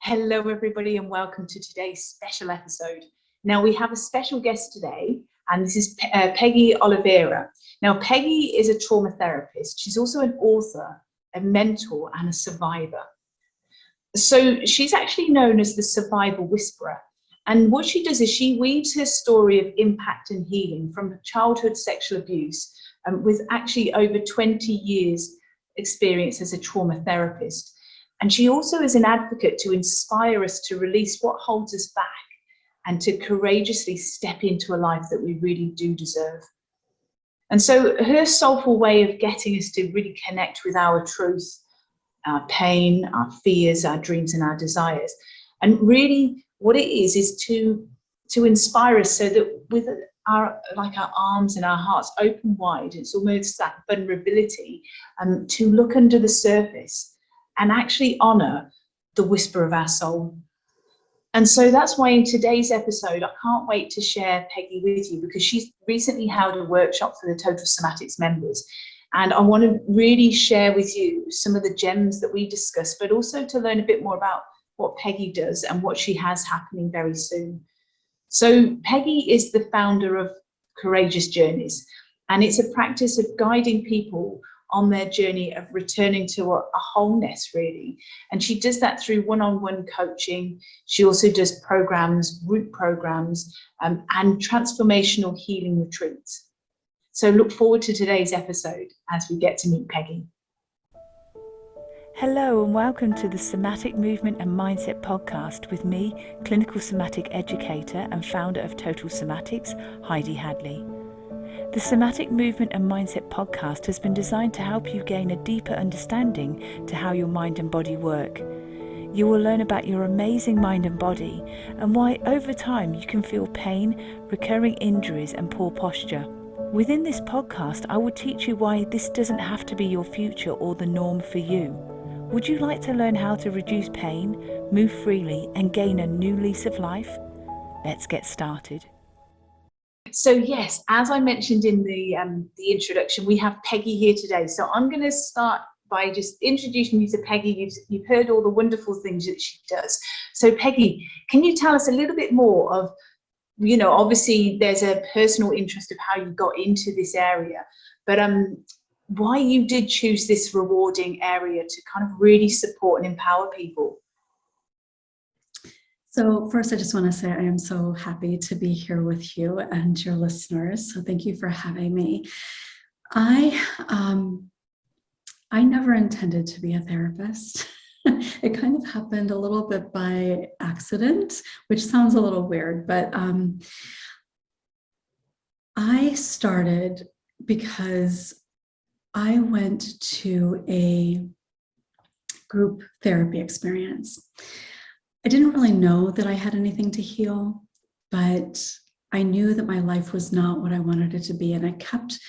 Hello everybody and welcome to today's special episode. Now we have a special guest today and this is Peggy Oliveira. Now Peggy is a trauma therapist. She's also an author, a mentor and a survivor. So she's actually known as the survivor whisperer. And what she does is she weaves her story of impact and healing from childhood sexual abuse with actually over 20 years experience as a trauma therapist. And she also is an advocate to inspire us to release what holds us back and to courageously step into a life that we really do deserve. And so her soulful way of getting us to really connect with our truth, our pain, our fears, our dreams and our desires. And really what it is to inspire us so that with our arms and our hearts open wide, it's almost that vulnerability to look under the surface and actually honor the whisper of our soul. And so that's why in today's episode, I can't wait to share Peggy with you because she's recently held a workshop for the Total Somatics members. And I want to really share with you some of the gems that we discussed, but also to learn a bit more about what Peggy does and what she has happening very soon. So Peggy is the founder of Courageous Journeys, and it's a practice of guiding people on their journey of returning to a wholeness, really. And she does that through one-on-one coaching. She also does programs, group programs, and transformational healing retreats. So look forward to today's episode as we get to meet Peggy. Hello and welcome to the Somatic Movement and Mindset podcast with me, clinical somatic educator and founder of Total Somatics, Heidi Hadley. The Somatic Movement and Mindset podcast has been designed to help you gain a deeper understanding to how your mind and body work. You will learn about your amazing mind and body and why over time you can feel pain, recurring injuries and poor posture. Within this podcast, I will teach you why this doesn't have to be your future or the norm for you. Would you like to learn how to reduce pain, move freely and gain a new lease of life? Let's get started. So yes, as I mentioned in the introduction, we have Peggy here today. So I'm going to start by just introducing you to Peggy. You've heard all the wonderful things that she does. So Peggy, can you tell us a little bit more of, obviously there's a personal interest of how you got into this area, but why you did choose this rewarding area to kind of really support and empower people? So first, I just want to say I am so happy to be here with you and your listeners. So thank you for having me. I never intended to be a therapist. It kind of happened a little bit by accident, which sounds a little weird, but I started because I went to a group therapy experience. I didn't really know that I had anything to heal, but I knew that my life was not what I wanted it to be. And I kept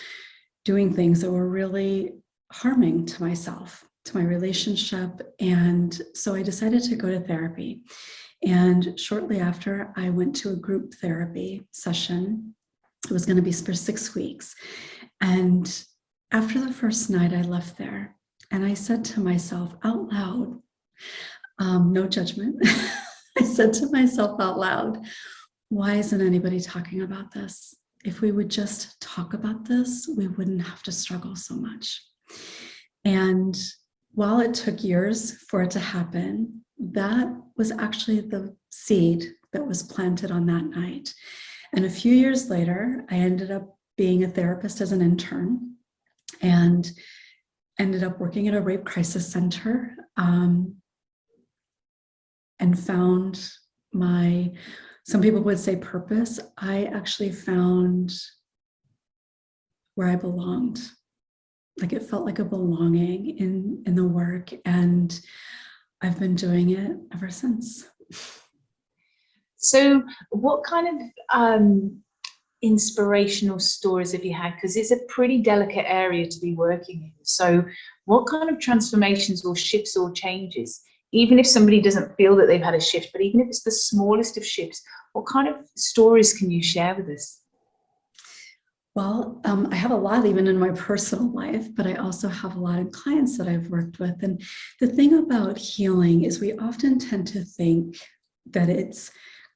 doing things that were really harming to myself, to my relationship. And so I decided to go to therapy. And shortly after, I went to a group therapy session. It was going to be for 6 weeks. And after the first night, I left there and I said to myself out loud, no judgment. I said to myself out loud, why isn't anybody talking about this? If we would just talk about this, we wouldn't have to struggle so much. And while it took years for it to happen, that was actually the seed that was planted on that night. And a few years later, I ended up being a therapist as an intern and ended up working at a rape crisis center. And found some people would say purpose. I actually found where I belonged. Like it felt like a belonging in the work, and I've been doing it ever since. So what kind of inspirational stories have you had? Because it's a pretty delicate area to be working in. So what kind of transformations or shifts or changes, even if somebody doesn't feel that they've had a shift, but even if it's the smallest of shifts, what kind of stories can you share with us? Well, I have a lot even in my personal life, but I also have a lot of clients that I've worked with. And the thing about healing is we often tend to think that it's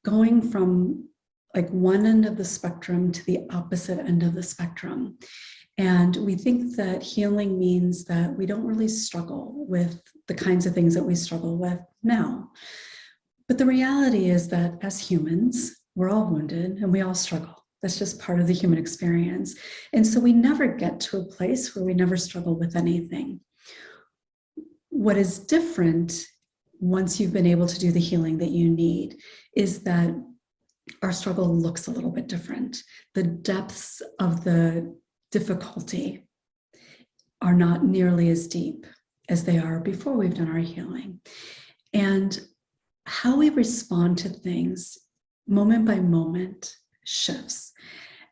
going from like one end of the spectrum to the opposite end of the spectrum. And we think that healing means that we don't really struggle with the kinds of things that we struggle with now. But the reality is that as humans, we're all wounded and we all struggle. That's just part of the human experience. And so we never get to a place where we never struggle with anything. What is different once you've been able to do the healing that you need is that our struggle looks a little bit different. The depths of the difficulty are not nearly as deep as they are before we've done our healing. And how we respond to things moment by moment shifts.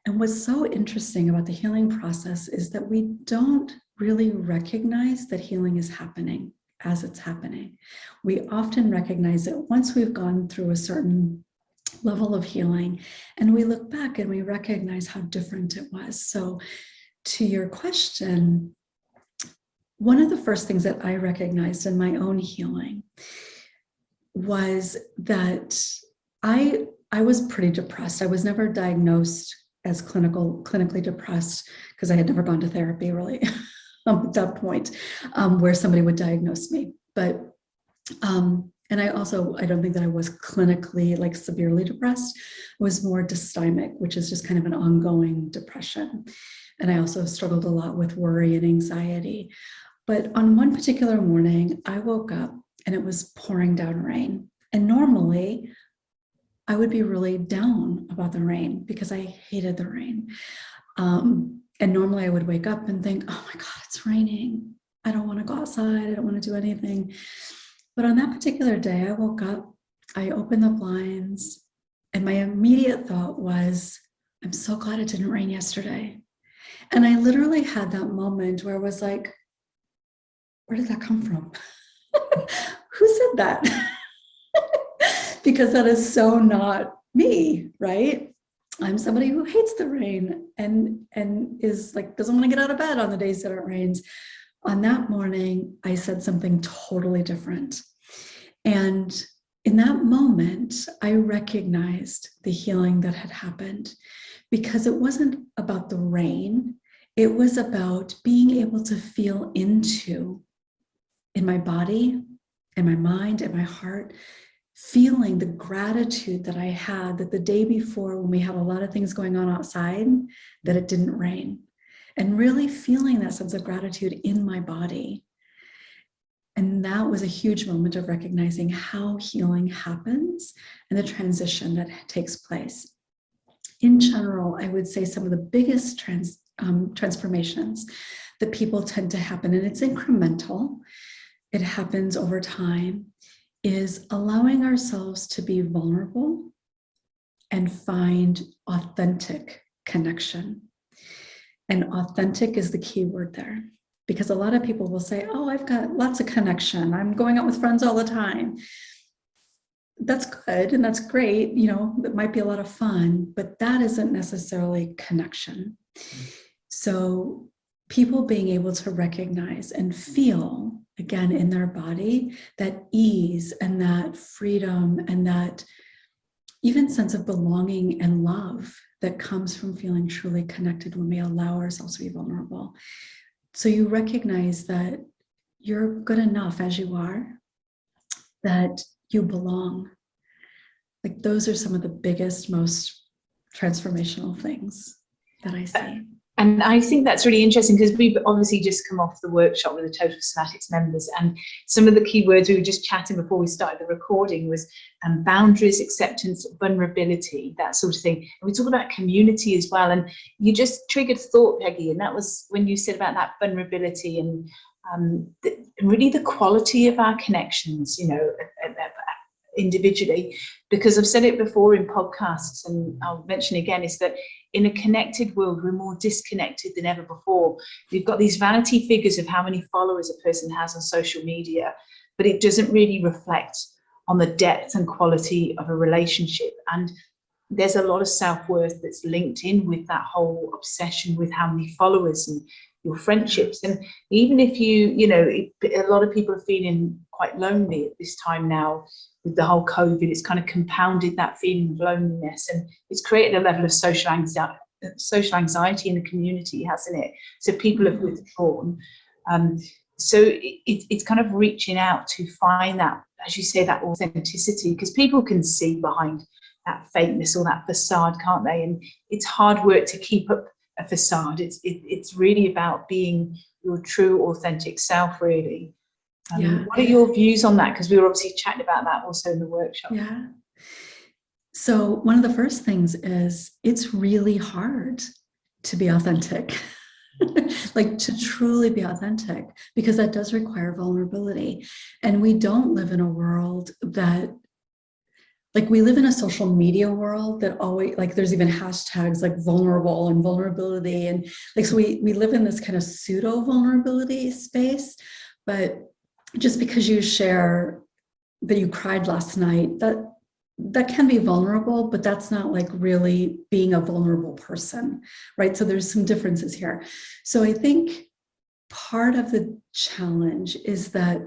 And what's so interesting about the healing process is that we don't really recognize that healing is happening as it's happening. We often recognize it once we've gone through a certain level of healing and we look back and we recognize how different it was. So to your question, one of the first things that I recognized in my own healing was that I was pretty depressed. I was never diagnosed as clinically depressed because I had never gone to therapy really at that point where somebody would diagnose me. But and I don't think that I was clinically like severely depressed. I was more dysthymic, which is just kind of an ongoing depression. And I also struggled a lot with worry and anxiety. But on one particular morning, I woke up and it was pouring down rain. And normally I would be really down about the rain because I hated the rain. And normally I would wake up and think, oh my God, it's raining. I don't want to go outside. I don't want to do anything. But on that particular day, I woke up, I opened the blinds, and my immediate thought was, I'm so glad it didn't rain yesterday. And I literally had that moment where I was like, where did that come from? Who said that? Because that is so not me, right? I'm somebody who hates the rain and is like, doesn't want to get out of bed on the days that it rains. On that morning, I said something totally different. And in that moment, I recognized the healing that had happened because it wasn't about the rain. It was about being able to feel into, in my body, in my mind, in my heart, feeling the gratitude that I had that the day before when we had a lot of things going on outside, that it didn't rain. And really feeling that sense of gratitude in my body. And that was a huge moment of recognizing how healing happens and the transition that takes place. In general, I would say some of the biggest transformations that people tend to happen, and it's incremental, it happens over time, is allowing ourselves to be vulnerable and find authentic connection. And authentic is the key word there, because a lot of people will say, oh, I've got lots of connection. I'm going out with friends all the time. That's good and that's great. You know, it might be a lot of fun, but that isn't necessarily connection. So people being able to recognize and feel, again, in their body, that ease and that freedom and that even sense of belonging and love that comes from feeling truly connected when we allow ourselves to be vulnerable. So you recognize that you're good enough as you are, that you belong. Like those are some of the biggest, most transformational things that I see. And I think that's really interesting because we've obviously just come off the workshop with the Total Somatics members, and some of the key words we were just chatting before we started the recording was boundaries, acceptance, vulnerability, that sort of thing. And we talk about community as well. And you just triggered thought, Peggy, and that was when you said about that vulnerability and really the quality of our connections, you know, individually, because I've said it before in podcasts and I'll mention again, is that in a connected world, we're more disconnected than ever before. We've got these vanity figures of how many followers a person has on social media, but it doesn't really reflect on the depth and quality of a relationship. And there's a lot of self-worth that's linked in with that whole obsession with how many followers and your friendships. And even if a lot of people are feeling quite lonely at this time now with the whole COVID, it's kind of compounded that feeling of loneliness, and it's created a level of social anxiety in the community, hasn't it? So people have withdrawn. So it's kind of reaching out to find that, as you say, that authenticity, because people can see behind that fakeness or that facade, can't they? And it's hard work to keep up a facade. It's really about being your true, authentic self, really. What are your views on that? Because we were obviously chatting about that also in the workshop. Yeah. So one of the first things is it's really hard to be authentic, like to truly be authentic, because that does require vulnerability. And we don't live in a world that, like, we live in a social media world that always, like, there's even hashtags like vulnerable and vulnerability. And like, so we live in this kind of pseudo vulnerability space. But just because you share that you cried last night, that can be vulnerable, but that's not like really being a vulnerable person, right? So there's some differences here. So I think part of the challenge is that,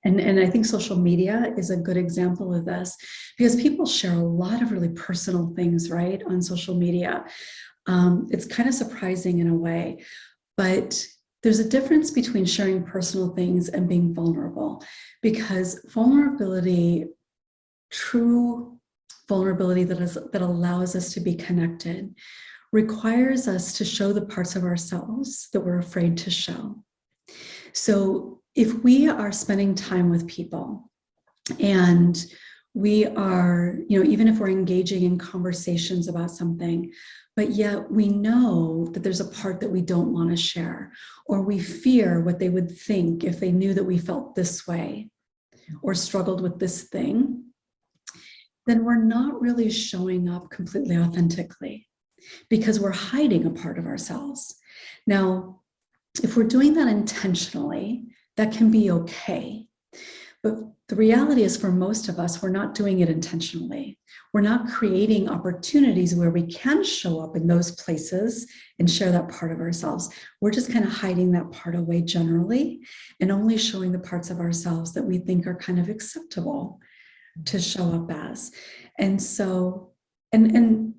and I think social media is a good example of this, because people share a lot of really personal things, right, on social media. It's kind of surprising in a way, but there's a difference between sharing personal things and being vulnerable, because vulnerability, true vulnerability that allows us to be connected, requires us to show the parts of ourselves that we're afraid to show. So if we are spending time with people and we are, even if we're engaging in conversations about something, but yet we know that there's a part that we don't want to share, or we fear what they would think if they knew that we felt this way or struggled with this thing, then we're not really showing up completely authentically, because we're hiding a part of ourselves. Now, if we're doing that intentionally, that can be okay. But the reality is, for most of us, we're not doing it intentionally. We're not creating opportunities where we can show up in those places and share that part of ourselves. We're just kind of hiding that part away generally, and only showing the parts of ourselves that we think are kind of acceptable to show up as. And so, and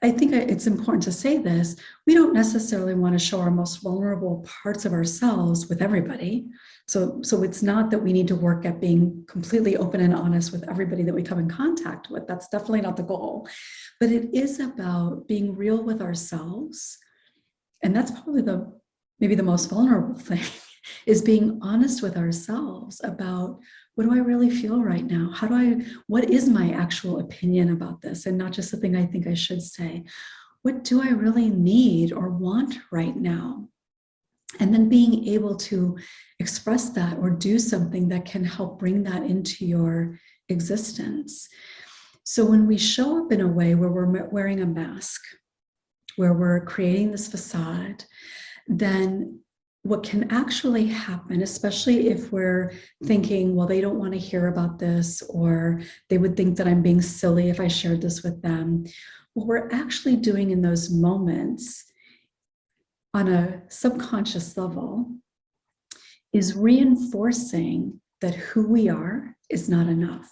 I think it's important to say this, we don't necessarily want to show our most vulnerable parts of ourselves with everybody. So it's not that we need to work at being completely open and honest with everybody that we come in contact with. That's definitely not the goal. But it is about being real with ourselves. And that's probably maybe the most vulnerable thing, is being honest with ourselves about, what do I really feel right now? What is my actual opinion about this? And not just the thing I think I should say. What do I really need or want right now? And then being able to express that or do something that can help bring that into your existence. So when we show up in a way where we're wearing a mask, where we're creating this facade, then what can actually happen, especially if we're thinking, well, they don't want to hear about this, or they would think that I'm being silly if I shared this with them. What we're actually doing in those moments on a subconscious level is reinforcing that who we are is not enough,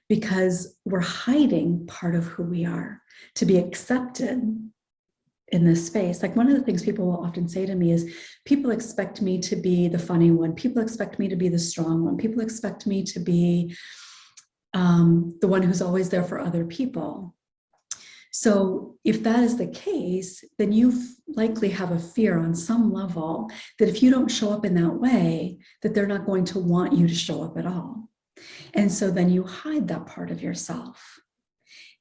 because we're hiding part of who we are to be accepted in this space. Like, one of the things people will often say to me is, people expect me to be the funny one. People expect me to be the strong one. People expect me to be the one who's always there for other people. So if that is the case, then you likely have a fear on some level that if you don't show up in that way, that they're not going to want you to show up at all. And so then you hide that part of yourself.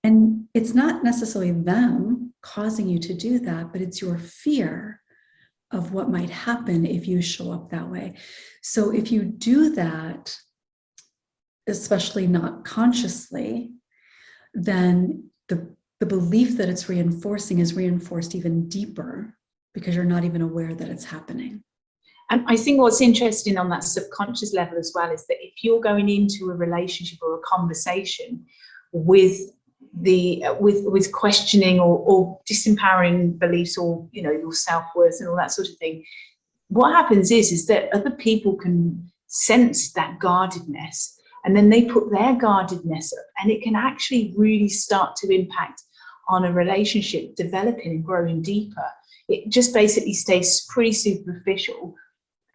And it's not necessarily them causing you to do that, but it's your fear of what might happen if you show up that way. So if you do that, especially not consciously, then the belief that it's reinforcing is reinforced even deeper, because you're not even aware that it's happening. And I think what's interesting on that subconscious level as well is that if you're going into a relationship or a conversation with with questioning or disempowering beliefs, or your self-worth and all that sort of thing, what happens is that other people can sense that guardedness, and then they put their guardedness up, and it can actually really start to impact on a relationship developing and growing deeper. It just basically stays pretty superficial.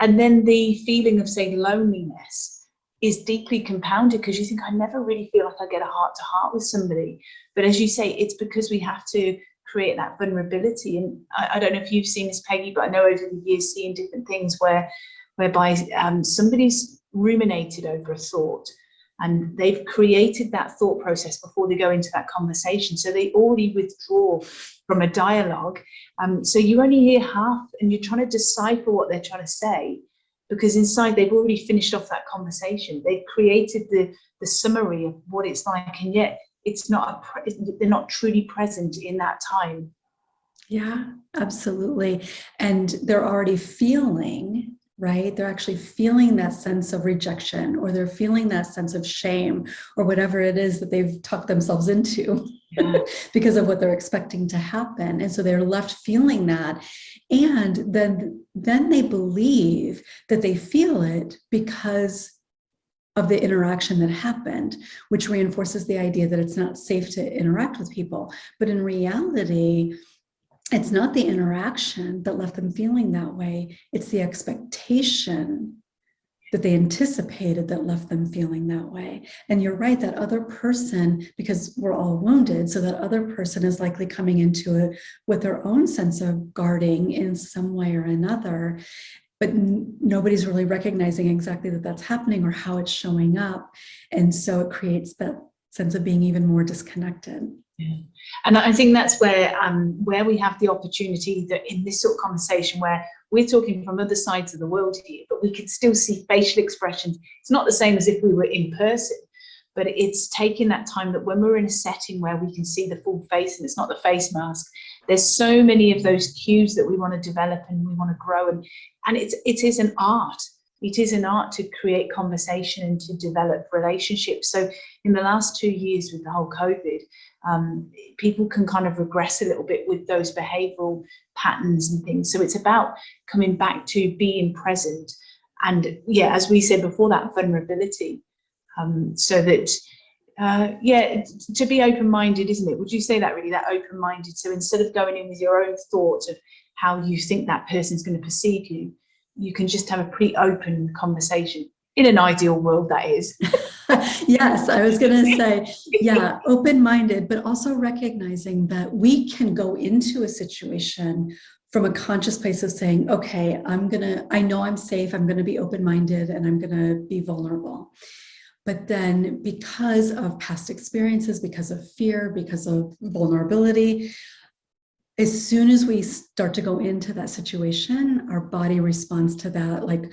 And then the feeling of, say, loneliness is deeply compounded, because you think, I never really feel like I get a heart to heart with somebody. But as you say, it's because we have to create that vulnerability. And I don't know if you've seen this, Peggy, but I know over the years, seeing different things whereby somebody's ruminated over a thought, and they've created that thought process before they go into that conversation. So they already withdraw from a dialogue. So you only hear half, and you're trying to decipher what they're trying to say, because inside they've already finished off that conversation. They've created the summary of what it's like, and yet it's not they're not truly present in that time. Yeah, absolutely. And they're already feeling, right? They're actually feeling that sense of rejection, or they're feeling that sense of shame, or whatever it is that they've tucked themselves into because of what they're expecting to happen. And so they're left feeling that. And then they believe that they feel it because of the interaction that happened, which reinforces the idea that it's not safe to interact with people. But in reality, it's not the interaction that left them feeling that way. It's the expectation that they anticipated that left them feeling that way. And you're right, that other person, because we're all wounded, so that other person is likely coming into it with their own sense of guarding in some way or another. But nobody's really recognizing exactly that that's happening or how it's showing up. And so it creates that sense of being even more disconnected. Yeah. And I think that's where we have the opportunity, that in this sort of conversation where we're talking from other sides of the world here, but we can still see facial expressions. It's not the same as if we were in person, but it's taking that time that when we're in a setting where we can see the full face and it's not the face mask, there's so many of those cues that we want to develop and we want to grow. And it is an art. It is an art to create conversation and to develop relationships. So in the last 2 years with the whole COVID, people can kind of regress a little bit with those behavioral patterns and things. So it's about coming back to being present. And yeah, as we said before, that vulnerability. So that, to be open-minded, isn't it? Would you say that really, that open-minded? So instead of going in with your own thoughts of how you think that person's going to perceive you, you can just have a pretty open conversation. In an ideal world, that is. Yes, I was going to say, yeah, open-minded, but also recognizing that we can go into a situation from a conscious place of saying, okay, I know I'm safe, I'm going to be open-minded, and I'm going to be vulnerable. But then because of past experiences, because of fear, because of vulnerability, as soon as we start to go into that situation, our body responds to that, like,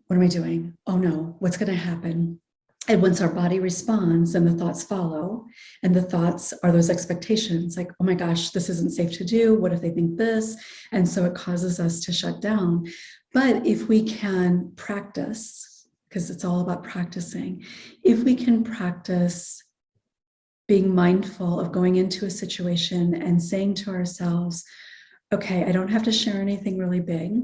what am I doing? Oh no, what's going to happen? And once our body responds, then the thoughts follow. And the thoughts are those expectations, like, oh my gosh, this isn't safe to do. What if they think this? And so it causes us to shut down. But if we can practice, because it's all about practicing, if we can practice being mindful of going into a situation and saying to ourselves, okay, I don't have to share anything really big.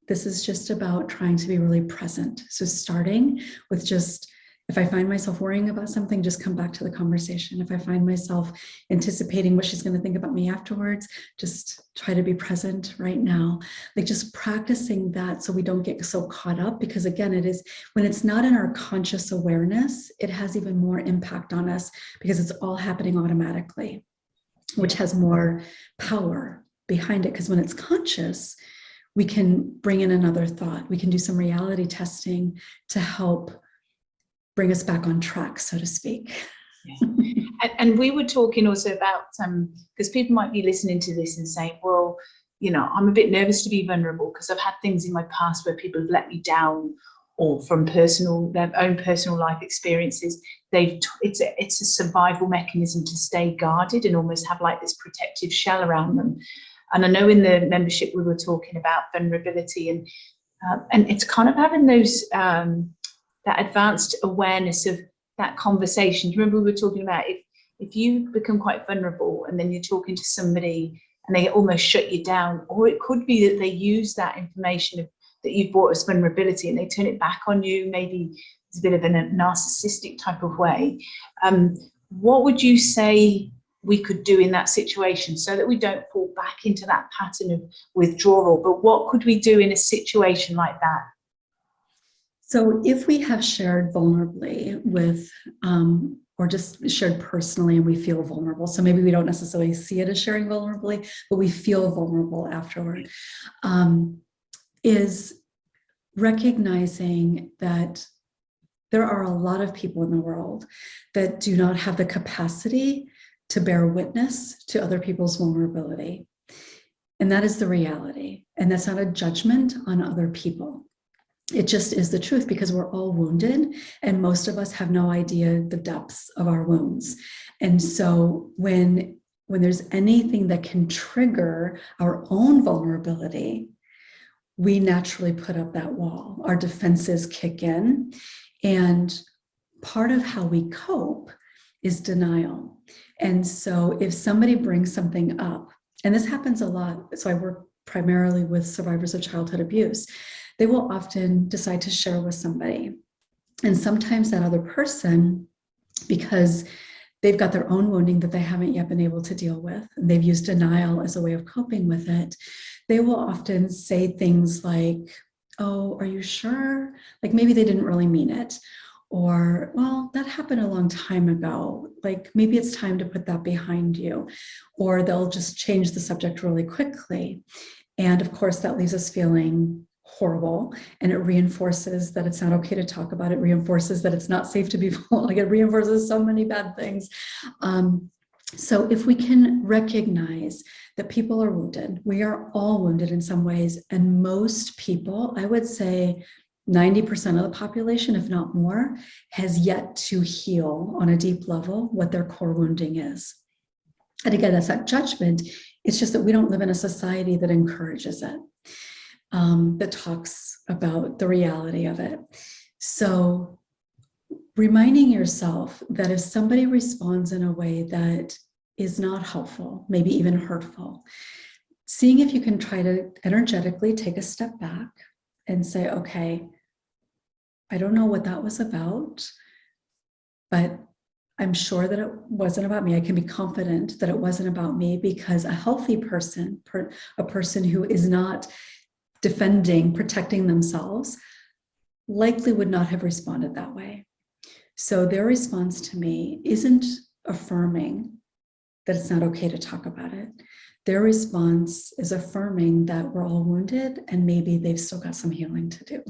This is just about trying to be really present. So starting with just, if I find myself worrying about something, just come back to the conversation. If I find myself anticipating what she's going to think about me afterwards, just try to be present right now. Like just practicing that so we don't get so caught up, because again, it is when it's not in our conscious awareness, it has even more impact on us because it's all happening automatically, which has more power behind it. Because when it's conscious, we can bring in another thought. We can do some reality testing to help bring us back on track, so to speak. Yeah. And we were talking also about, because people might be listening to this and saying, well, I'm a bit nervous to be vulnerable because I've had things in my past where people have let me down, or from their own personal life experiences, it's a survival mechanism to stay guarded and almost have like this protective shell around them. And I know in the membership we were talking about vulnerability, and it's kind of having those that advanced awareness of that conversation. Do you remember we were talking about if you become quite vulnerable and then you're talking to somebody and they almost shut you down, or it could be that they use that information that you've brought as vulnerability and they turn it back on you, maybe it's a bit of a narcissistic type of way. What would you say we could do in that situation so that we don't fall back into that pattern of withdrawal? But what could we do in a situation like that? So if we have shared vulnerably with, or just shared personally and we feel vulnerable, so maybe we don't necessarily see it as sharing vulnerably, but we feel vulnerable afterward, is recognizing that there are a lot of people in the world that do not have the capacity to bear witness to other people's vulnerability. And that is the reality. And that's not a judgment on other people. It just is the truth, because we're all wounded and most of us have no idea the depths of our wounds. And so when there's anything that can trigger our own vulnerability, we naturally put up that wall. Our defenses kick in. And part of how we cope is denial. And so if somebody brings something up, and this happens a lot, so I work primarily with survivors of childhood abuse, they will often decide to share with somebody. And sometimes that other person, because they've got their own wounding that they haven't yet been able to deal with, and they've used denial as a way of coping with it, they will often say things like, "Oh, are you sure?" Like maybe they didn't really mean it. Or, "Well, that happened a long time ago. Like maybe it's time to put that behind you." Or they'll just change the subject really quickly. And of course, that leaves us feeling horrible, and it reinforces that it's not okay to talk about it, reinforces that it's not safe to be vulnerable. Like it reinforces so many bad things. So if we can recognize that people are wounded, we are all wounded in some ways, and most people, I would say 90% of the population, if not more, has yet to heal on a deep level what their core wounding is. And again, that's not judgment. It's just that we don't live in a society that encourages it, that talks about the reality of it. So reminding yourself that if somebody responds in a way that is not helpful, maybe even hurtful, seeing if you can try to energetically take a step back and say, okay, I don't know what that was about, but I'm sure that it wasn't about me. I can be confident that it wasn't about me, because a healthy person, a person who is not defending, protecting themselves, likely would not have responded that way. So their response to me isn't affirming that it's not okay to talk about it. Their response is affirming that we're all wounded and maybe they've still got some healing to do.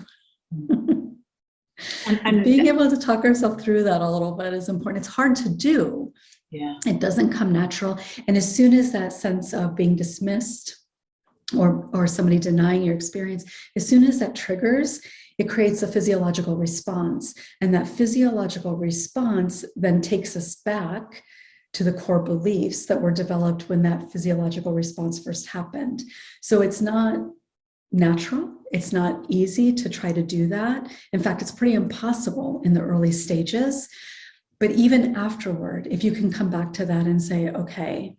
And being able to talk ourselves through that a little bit is important. It's hard to do. Yeah. It doesn't come natural. And as soon as that sense of being dismissed or somebody denying your experience, as soon as that triggers, it creates a physiological response. And that physiological response then takes us back to the core beliefs that were developed when that physiological response first happened. So it's not natural. It's not easy to try to do that. In fact, it's pretty impossible in the early stages. But even afterward, if you can come back to that and say, okay,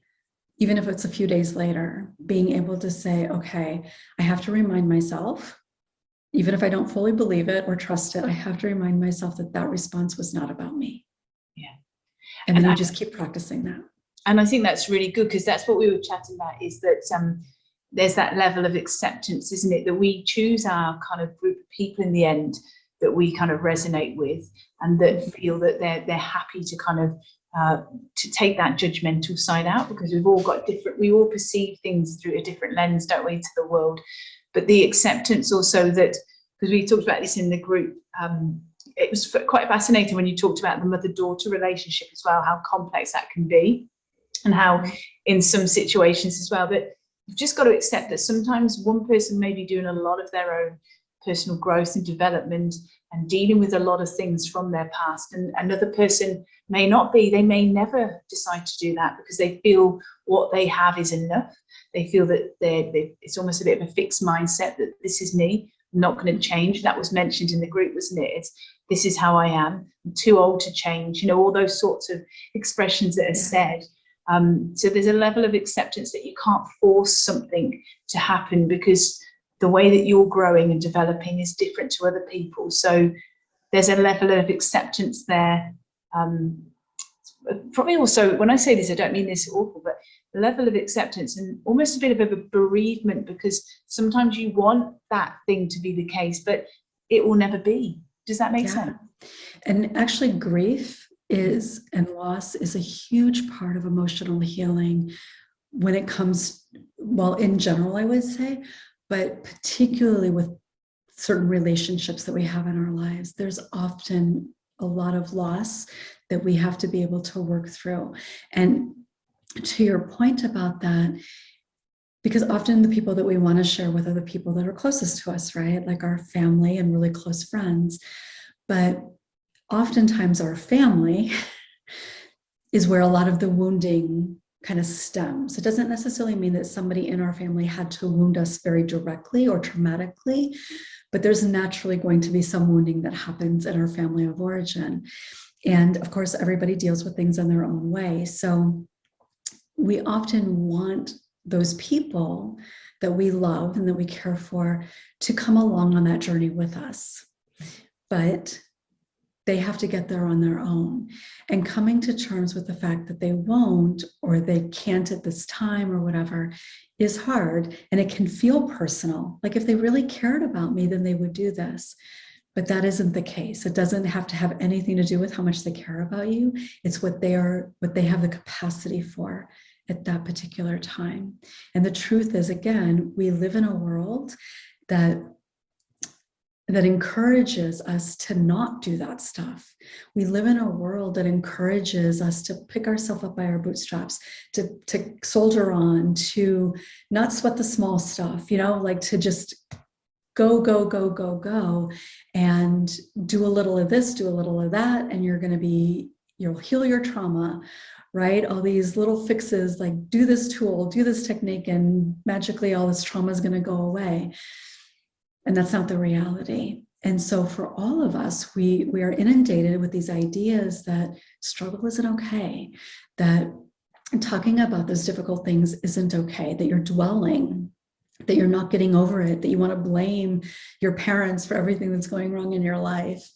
even if it's a few days later, being able to say, okay, I have to remind myself, even if I don't fully believe it or trust it, I have to remind myself that that response was not about me. Yeah. And then you just keep practicing that. And I think that's really good, because that's what we were chatting about, is that there's that level of acceptance, isn't it? That we choose our kind of group of people in the end that we kind of resonate with, and that feel that they're happy to kind of to take that judgmental side out, because we all perceive things through a different lens, don't we, to the world. But the acceptance also that, because we talked about this in the group, it was quite fascinating when you talked about the mother-daughter relationship as well, how complex that can be, and how in some situations as well, that you've just got to accept that sometimes one person may be doing a lot of their own personal growth and development and dealing with a lot of things from their past, and another person may not be. They may never decide to do that because they feel what they have is enough. They feel that it's almost a bit of a fixed mindset that this is me. not going to change. That was mentioned in the group, wasn't it? It's, this is how I am. I'm too old to change. You know, all those sorts of expressions that are said. So there's a level of acceptance that you can't force something to happen, because the way that you're growing and developing is different to other people. So there's a level of acceptance there. Probably also, when I say this, I don't mean this awful, but the level of acceptance and almost a bit of a bereavement, because sometimes you want that thing to be the case, but it will never be. Does that make sense? And actually, grief is, and loss is, a huge part of emotional healing when it comes, well, in general, I would say, but particularly with certain relationships that we have in our lives. There's often a lot of loss that we have to be able to work through. And to your point about that, because often the people that we want to share with are the people that are closest to us, right? Like our family and really close friends. But oftentimes our family is where a lot of the wounding kind of stems. It doesn't necessarily mean that somebody in our family had to wound us very directly or traumatically, but there's naturally going to be some wounding that happens in our family of origin. And of course, everybody deals with things in their own way. So we often want those people that we love and that we care for to come along on that journey with us. But they have to get there on their own. And coming to terms with the fact that they won't, or they can't at this time, or whatever, is hard. And it can feel personal. Like if they really cared about me, then they would do this. But that isn't the case. It doesn't have to have anything to do with how much they care about you. It's what they have the capacity for at that particular time. And the truth is, again, we live in a world that encourages us to not do that stuff. We live in a world that encourages us to pick ourselves up by our bootstraps, to soldier on, to not sweat the small stuff, like to just go, go, go, go, go, and do a little of this, do a little of that, and you'll heal your trauma, right? All these little fixes, like do this tool, do this technique, and magically all this trauma is going to go away. And that's not the reality. And so for all of us, we are inundated with these ideas that struggle isn't okay, that talking about those difficult things isn't okay, that you're dwelling, that you're not getting over it, that you want to blame your parents for everything that's going wrong in your life.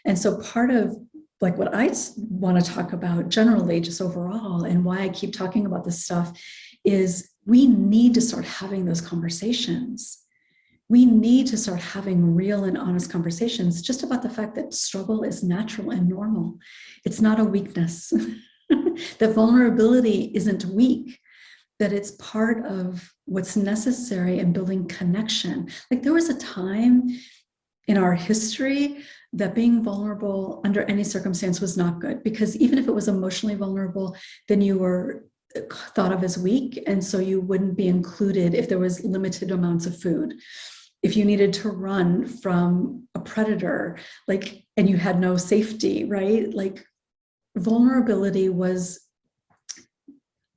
And so part of like what I want to talk about generally, just overall, and why I keep talking about this stuff, is we need to start having those conversations. We need to start having real and honest conversations just about the fact that struggle is natural and normal. It's not a weakness. That vulnerability isn't weak, that it's part of what's necessary in building connection. Like there was a time in our history that being vulnerable under any circumstance was not good, because even if it was emotionally vulnerable, then you were thought of as weak. And so you wouldn't be included if there was limited amounts of food. If you needed to run from a predator, and you had no safety, right? Like vulnerability was,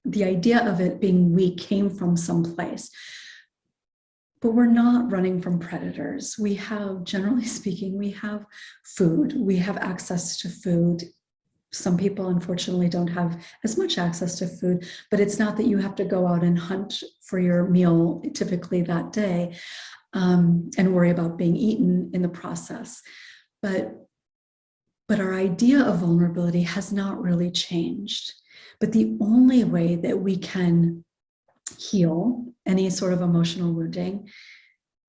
the idea of it being weak came from someplace. But we're not running from predators. We have, generally speaking, we have food. We have access to food. Some people, unfortunately, don't have as much access to food, but it's not that you have to go out and hunt for your meal typically that day. And worry about being eaten in the process. But our idea of vulnerability has not really changed. But the only way that we can heal any sort of emotional wounding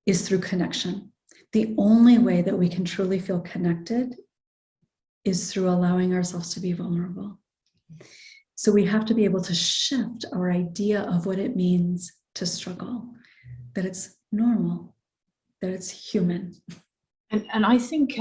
is through connection. The only way that we can truly feel connected is through allowing ourselves to be vulnerable. So we have to be able to shift our idea of what it means to struggle, that it's normal, that it's human. And I think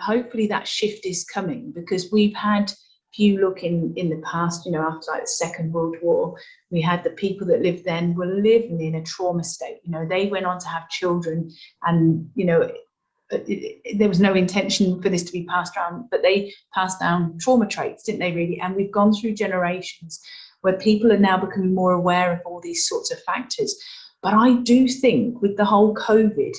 hopefully that shift is coming, because we've had, if you look in the past, after like the Second World War, we had the people that lived then were living in a trauma state. They went on to have children, and there was no intention for this to be passed around, but they passed down trauma traits, didn't they, really? And we've gone through generations where people are now becoming more aware of all these sorts of factors. But I do think with the whole COVID,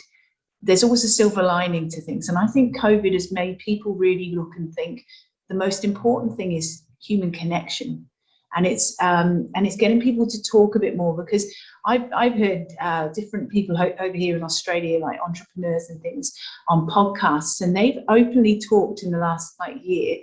there's always a silver lining to things. And I think COVID has made people really look and think the most important thing is human connection. And it's getting people to talk a bit more, because I've heard different people over here in Australia, like entrepreneurs and things, on podcasts, and they've openly talked in the last year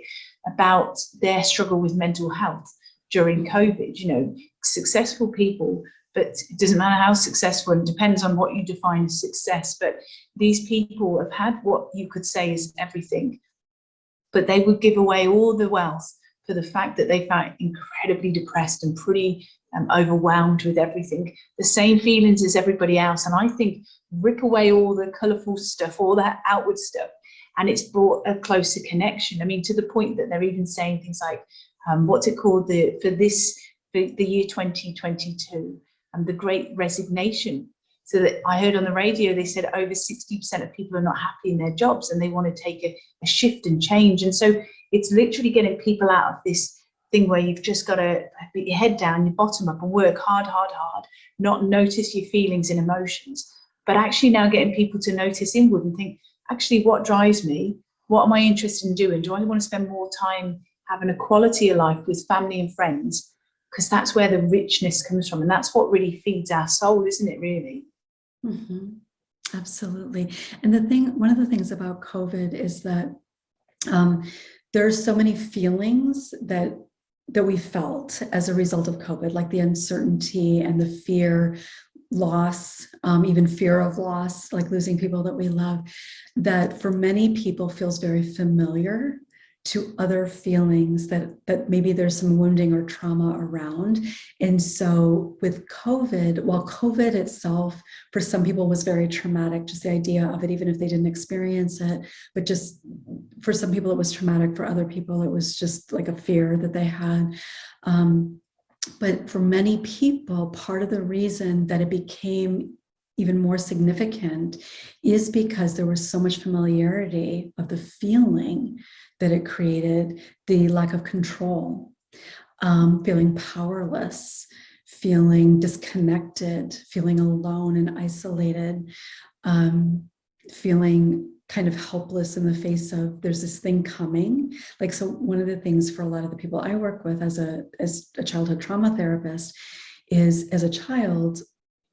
about their struggle with mental health during COVID. You know, successful people, but it doesn't matter how successful, and it depends on what you define as success. But these people have had what you could say is everything, but they would give away all the wealth for the fact that they felt incredibly depressed and pretty overwhelmed with everything, the same feelings as everybody else. And I think rip away all the colourful stuff, all that outward stuff, and it's brought a closer connection. I mean, to the point that they're even saying things like, what's it called, the year 2022, the Great Resignation. So that I heard on the radio, they said over 60% of people are not happy in their jobs, and they want to take a shift and change. And so it's literally getting people out of this thing where you've just got to put your head down, your bottom up, and work hard, not notice your feelings and emotions, but actually now getting people to notice inward and think, actually, what drives me? What am I interested in doing? Do I want to spend more time having a quality of life with family and friends? Because that's where the richness comes from, and that's what really feeds our soul, isn't it, really? Mm-hmm. Absolutely. And one of the things about COVID is that there's so many feelings that we felt as a result of COVID, like the uncertainty and the fear, loss, even fear of loss, like losing people that we love, that for many people feels very familiar to other feelings that maybe there's some wounding or trauma around. And so with COVID, while COVID itself for some people was very traumatic, just the idea of it, even if they didn't experience it, but just for some people it was traumatic, for other people it was just like a fear that they had. But for many people, part of the reason that it became even more significant is because there was so much familiarity of the feeling that it created, the lack of control, feeling powerless, feeling disconnected, feeling alone and isolated, feeling kind of helpless in the face of there's this thing coming. Like, so one of the things for a lot of the people I work with as a childhood trauma therapist is, as a child,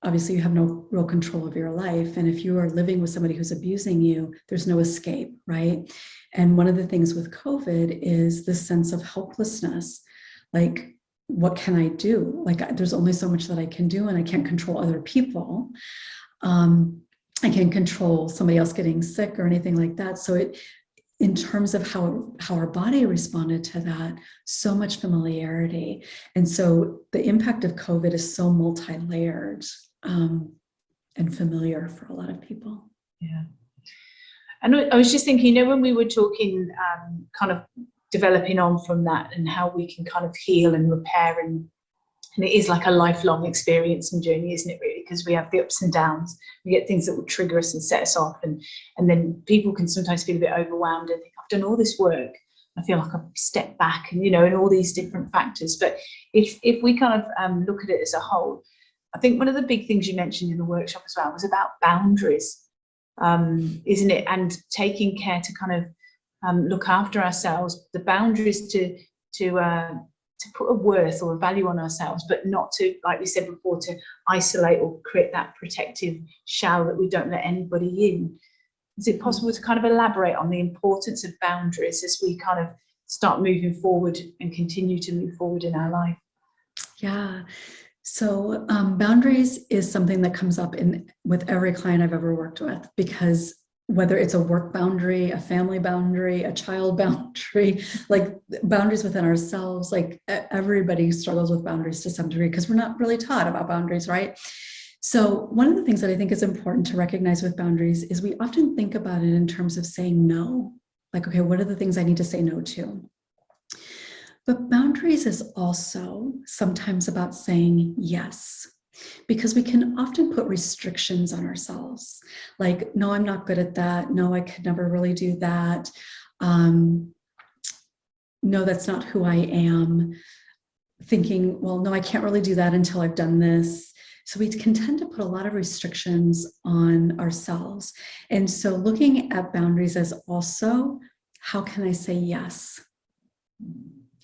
obviously you have no real control of your life. And if you are living with somebody who's abusing you, there's no escape, right? And one of the things with COVID is this sense of helplessness. Like, what can I do? Like, there's only so much that I can do, and I can't control other people. I can't control somebody else getting sick or anything like that. So in terms of how our body responded to that, so much familiarity. And so the impact of COVID is so multi-layered and familiar for a lot of people. Yeah. And I was just thinking, when we were talking, kind of developing on from that, and how we can kind of heal and repair, and it is like a lifelong experience and journey, isn't it, really? Because we have the ups and downs, we get things that will trigger us and set us off, and then people can sometimes feel a bit overwhelmed and think, I've done all this work, I feel like I've stepped back, and and all these different factors. But if we kind of look at it as a whole, I think one of the big things you mentioned in the workshop as well was about boundaries, isn't it? And taking care to kind of look after ourselves, the boundaries to put a worth or a value on ourselves, but not to, like we said before, to isolate or create that protective shell that we don't let anybody in. Is it possible to kind of elaborate on the importance of boundaries as we kind of start moving forward and continue to move forward in our life? Yeah. So boundaries is something that comes up with every client I've ever worked with, because whether it's a work boundary, a family boundary, a child boundary, like boundaries within ourselves, like everybody struggles with boundaries to some degree because we're not really taught about boundaries, right? So one of the things that I think is important to recognize with boundaries is we often think about it in terms of saying no. Like, okay, what are the things I need to say no to? But boundaries is also sometimes about saying yes, because we can often put restrictions on ourselves. Like, no, I'm not good at that. No, I could never really do that. No, that's not who I am. Thinking, well, no, I can't really do that until I've done this. So we can tend to put a lot of restrictions on ourselves. And so looking at boundaries as also, how can I say yes?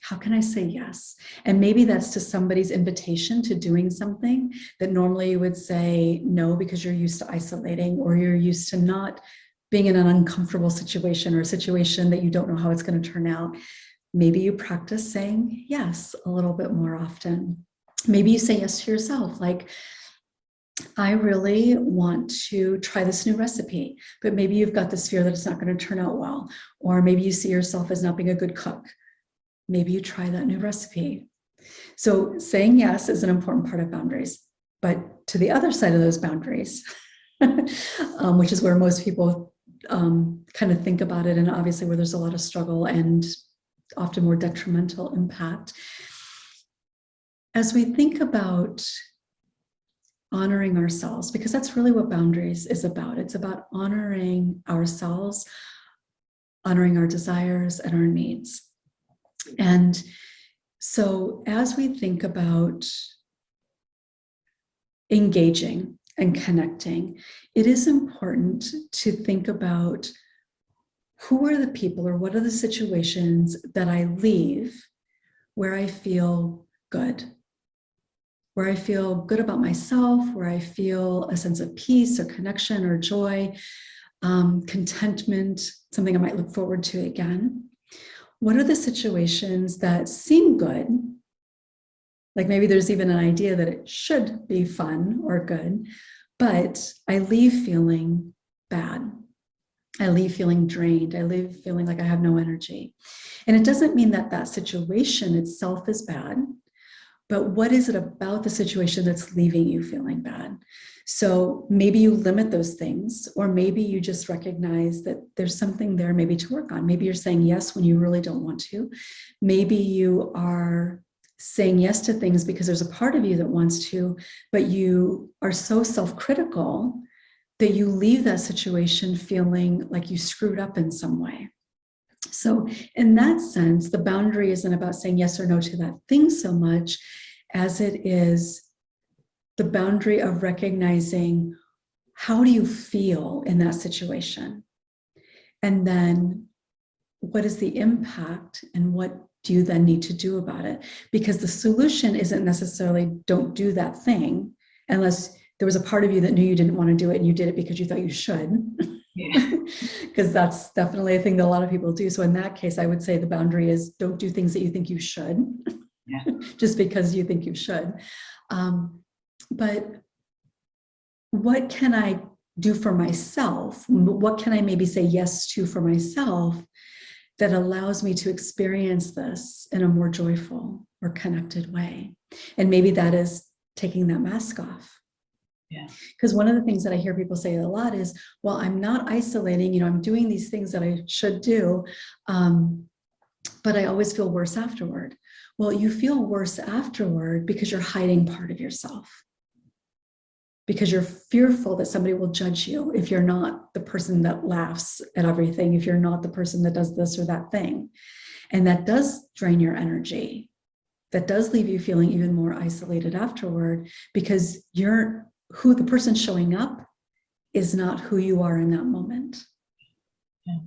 How can I say yes? And maybe that's to somebody's invitation to doing something that normally you would say no, because you're used to isolating, or you're used to not being in an uncomfortable situation, or a situation that you don't know how it's going to turn out. Maybe you practice saying yes a little bit more often. Maybe you say yes to yourself, like, I really want to try this new recipe, but maybe you've got this fear that it's not going to turn out well, or maybe you see yourself as not being a good cook. Maybe you try that new recipe. So saying yes is an important part of boundaries. But to the other side of those boundaries, which is where most people kind of think about it, and obviously where there's a lot of struggle and often more detrimental impact. As we think about honoring ourselves, because that's really what boundaries is about. It's about honoring ourselves, honoring our desires and our needs. And so as we think about engaging and connecting, it is important to think about who are the people or what are the situations that I leave where I feel good, where I feel good about myself, where I feel a sense of peace or connection or joy, contentment, something I might look forward to again. What are the situations that seem good? Like maybe there's even an idea that it should be fun or good, but I leave feeling bad. I leave feeling drained. I leave feeling like I have no energy. And it doesn't mean that that situation itself is bad, but what is it about the situation that's leaving you feeling bad? So maybe you limit those things, or maybe you just recognize that there's something there maybe to work on. Maybe you're saying yes when you really don't want to. Maybe you are saying yes to things because there's a part of you that wants to, but you are so self-critical that you leave that situation feeling like you screwed up in some way. So in that sense, the boundary isn't about saying yes or no to that thing so much as it is the boundary of recognizing, how do you feel in that situation? And then what is the impact, and what do you then need to do about it? Because the solution isn't necessarily don't do that thing, unless there was a part of you that knew you didn't want to do it and you did it because you thought you should. Yeah. Because that's definitely a thing that a lot of people do. So in that case, I would say the boundary is don't do things that you think you should, Yeah. just because you think you should. But what can I do for myself? What can I maybe say yes to for myself that allows me to experience this in a more joyful or connected way? And maybe that is taking that mask off. Yeah. Because one of the things that I hear people say a lot is, well, I'm not isolating, I'm doing these things that I should do, but I always feel worse afterward. Well, you feel worse afterward because you're hiding part of yourself. Because you're fearful that somebody will judge you if you're not the person that laughs at everything, if you're not the person that does this or that thing. And that does drain your energy. That does leave you feeling even more isolated afterward, because who the person showing up is not who you are in that moment. Yeah.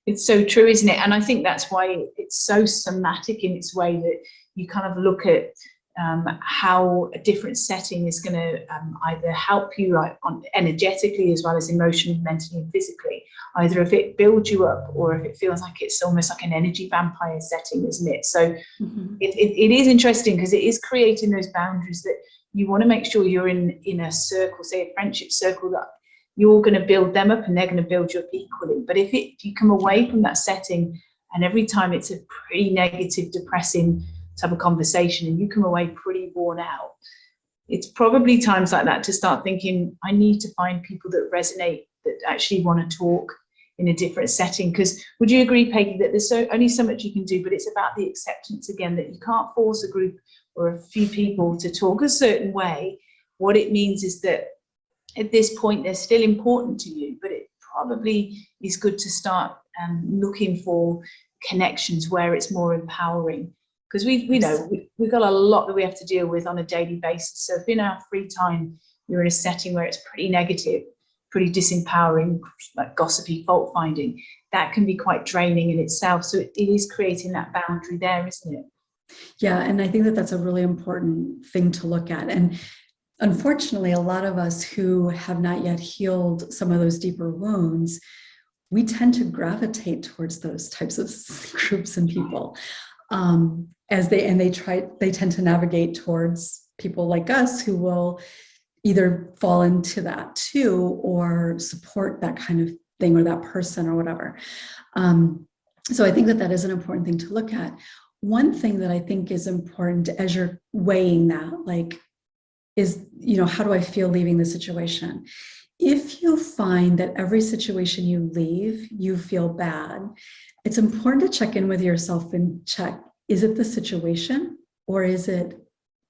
It's so true, isn't it? And I think that's why it's so somatic in its way, that you kind of look at how a different setting is going to either help you energetically as well as emotionally, mentally and physically, either if it builds you up or if it feels like it's almost like an energy vampire setting, isn't it? So it is interesting, because it is creating those boundaries that you want to make sure you're in a circle, say a friendship circle, that you're going to build them up and they're going to build you up equally. But if you come away from that setting and every time it's a pretty negative, depressing type of conversation and you come away pretty worn out, it's probably times like that to start thinking, I need to find people that resonate, that actually want to talk in a different setting. Because would you agree, Peggy, that there's only so much you can do, but it's about the acceptance again, that you can't force a group or a few people to talk a certain way. What it means is that at this point they're still important to you, but it probably is good to start looking for connections where it's more empowering. because we know we've got a lot that we have to deal with on a daily basis. So if in our free time you're in a setting where it's pretty negative, pretty disempowering, like gossipy, fault finding, that can be quite draining in itself. So it is creating that boundary there, isn't it? Yeah, and I think that that's a really important thing to look at. And unfortunately, a lot of us who have not yet healed some of those deeper wounds, we tend to gravitate towards those types of groups and people, they tend to navigate towards people like us who will either fall into that too, or support that kind of thing, or that person, or whatever. So I think that that is an important thing to look at. One thing that I think is important as you're weighing that, like, is, how do I feel leaving the situation? If you find that every situation you leave, you feel bad, it's important to check in with yourself and check, is it the situation or is it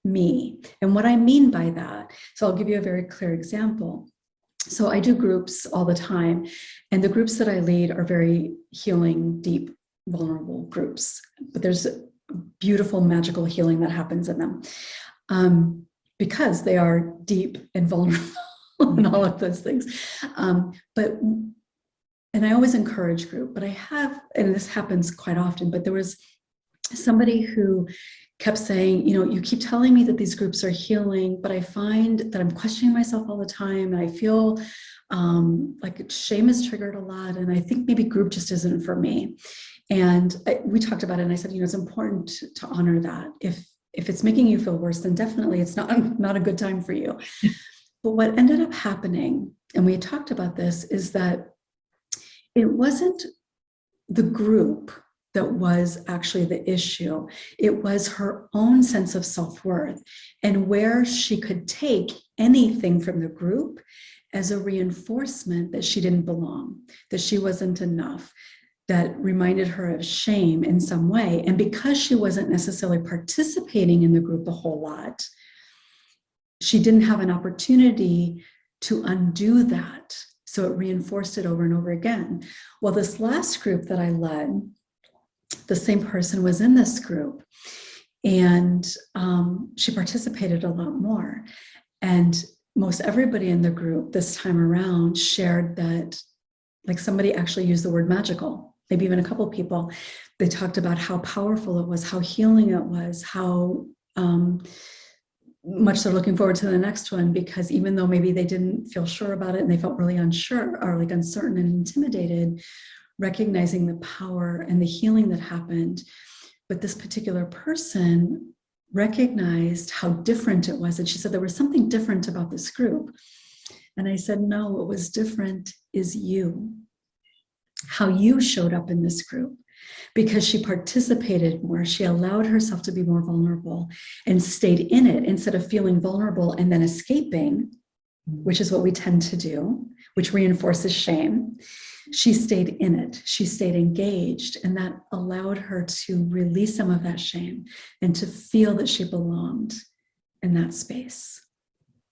me? And what I mean by that, so I'll give you a very clear example. So I do groups all the time, and the groups that I lead are very healing, deep, vulnerable groups, but there's beautiful, magical healing that happens in them, because they are deep and vulnerable and all of those things. And I always encourage group, but I have, and this happens quite often, but there was somebody who kept saying, you keep telling me that these groups are healing, but I find that I'm questioning myself all the time, and I feel like shame is triggered a lot, and I think maybe group just isn't for me. And we talked about it, and I said, it's important to honor that. If it's making you feel worse, then definitely it's not a good time for you. But what ended up happening, and we talked about this, is that it wasn't the group that was actually the issue. It was her own sense of self-worth, and where she could take anything from the group as a reinforcement that she didn't belong, that she wasn't enough, that reminded her of shame in some way. And because she wasn't necessarily participating in the group a whole lot, she didn't have an opportunity to undo that. So it reinforced it over and over again. Well, this last group that I led, the same person was in this group, and she participated a lot more. And most everybody in the group this time around shared that, like, somebody actually used the word magical, maybe even a couple of people. They talked about how powerful it was, how healing it was, how much they're looking forward to the next one, because even though maybe they didn't feel sure about it and they felt really unsure or like uncertain and intimidated, recognizing the power and the healing that happened. But this particular person recognized how different it was. And she said, there was something different about this group. And I said, no, what was different is you, how you showed up in this group. Because she participated more, she allowed herself to be more vulnerable and stayed in it instead of feeling vulnerable and then escaping, which is what we tend to do, which reinforces shame. She stayed in it. She stayed engaged, and that allowed her to release some of that shame and to feel that she belonged in that space.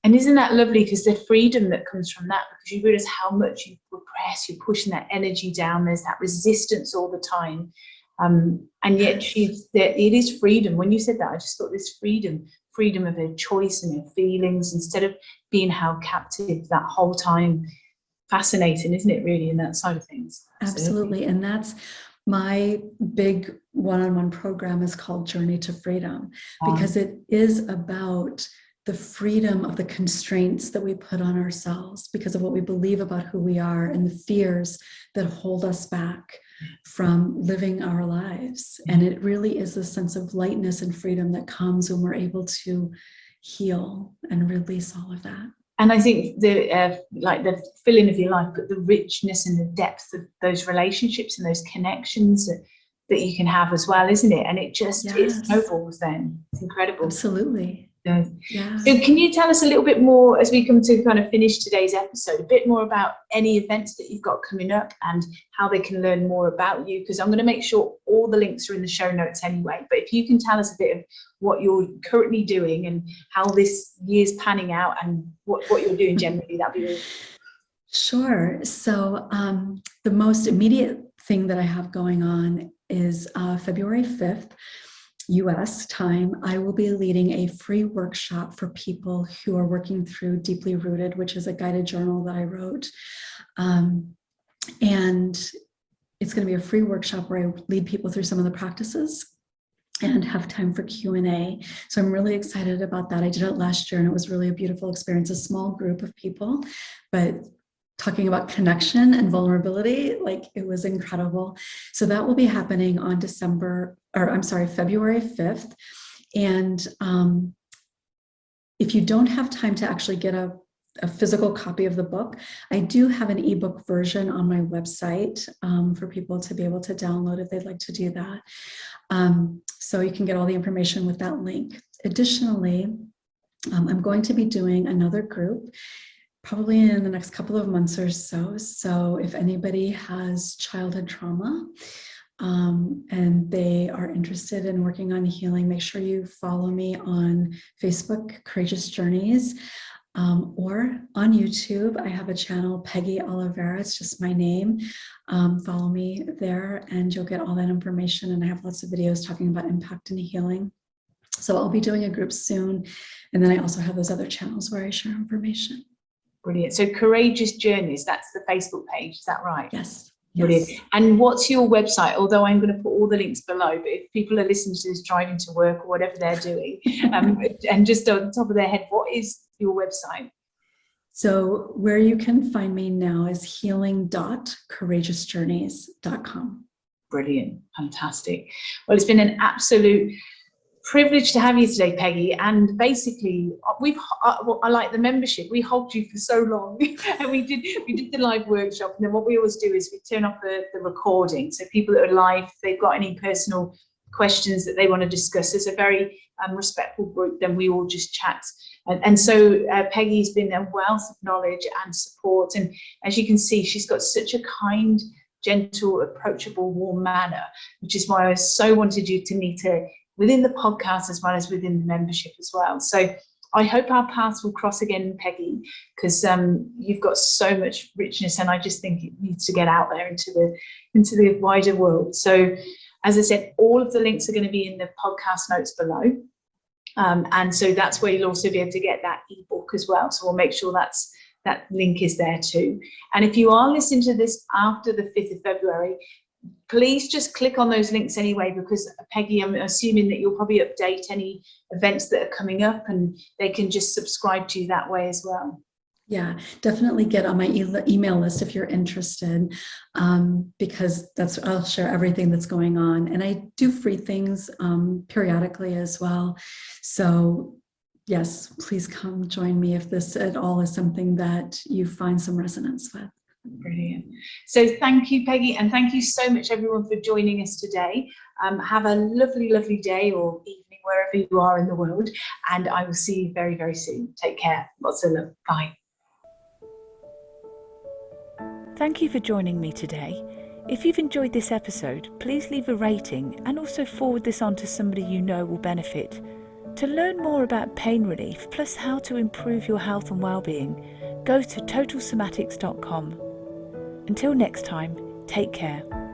And isn't that lovely? Because the freedom that comes from that, because you realize how much you repress, you're pushing that energy down, there's that resistance all the time. And yet it is freedom. When you said that, I just thought this freedom of her choice and her feelings, instead of being held captive that whole time. Fascinating, isn't it, really, in that side of things? Absolutely. And that's my big one-on-one program is called Journey to Freedom, because it is about the freedom of the constraints that we put on ourselves because of what we believe about who we are and the fears that hold us back from living our lives. And it really is a sense of lightness and freedom that comes when we're able to heal and release all of that. And I think the filling of your life, but the richness and the depth of those relationships and those connections that you can have as well, isn't it? And it just it snowballs then. It's incredible. Absolutely. Yeah. So can you tell us a little bit more, as we come to kind of finish today's episode, a bit more about any events that you've got coming up and how they can learn more about you? Because I'm going to make sure all the links are in the show notes anyway. But if you can tell us a bit of what you're currently doing and how this year's panning out and what you're doing generally, that'd be really. Sure. So the most immediate thing that I have going on is February 5th. US time, I will be leading a free workshop for people who are working through Deeply Rooted, which is a guided journal that I wrote. And it's going to be a free workshop where I lead people through some of the practices and have time for Q&A. So I'm really excited about that. I did it last year and it was really a beautiful experience, a small group of people, but talking about connection and vulnerability, like it was incredible. So that will be happening on February 5th. And if you don't have time to actually get a physical copy of the book, I do have an ebook version on my website for people to be able to download if they'd like to do that. So you can get all the information with that link. Additionally, I'm going to be doing another group probably in the next couple of months or so. So if anybody has childhood trauma and they are interested in working on healing, make sure you follow me on Facebook, Courageous Journeys, or on YouTube. I have a channel, Peggy Oliveira. It's just my name. Follow me there and you'll get all that information. And I have lots of videos talking about impact and healing. So I'll be doing a group soon. And then I also have those other channels where I share information. Brilliant. So Courageous Journeys, that's the Facebook page, is that right? Yes. Brilliant. Yes. And what's your website? Although I'm going to put all the links below, but if people are listening to this driving to work or whatever they're doing, and just on top of their head, what is your website? So where you can find me now is healing.courageousjourneys.com. Brilliant. Fantastic. Well, it's been an absolute privilege to have you today, Peggy. And basically, I like the membership. We hold you for so long, and we did the live workshop. And then what we always do is we turn off the recording, so people that are live, if they've got any personal questions that they want to discuss, it's a very respectful group. Then we all just chat. And so Peggy's been a wealth of knowledge and support. And as you can see, she's got such a kind, gentle, approachable, warm manner, which is why I so wanted you to meet her within the podcast as well as within the membership as well. So I hope our paths will cross again, Peggy, because you've got so much richness, and I just think it needs to get out there into the wider world. So as I said, all of the links are going to be in the podcast notes below. And so that's where you'll also be able to get that ebook as well. So we'll make sure that link is there too. And if you are listening to this after the 5th of February, please just click on those links anyway, because Peggy, I'm assuming that you'll probably update any events that are coming up, and they can just subscribe to you that way as well. Yeah, definitely get on my email list if you're interested, because I'll share everything that's going on. And I do free things periodically as well. So yes, please come join me if this at all is something that you find some resonance with. Brilliant. So thank you, Peggy, and thank you so much everyone for joining us today. Have a lovely, lovely day or evening wherever you are in the world, and I will see you very, very soon. Take care. Lots of love. Bye. Thank you for joining me today. If you've enjoyed this episode, please leave a rating and also forward this on to somebody you know will benefit. To learn more about pain relief, plus how to improve your health and well-being, go to totalsomatics.com. Until next time, take care.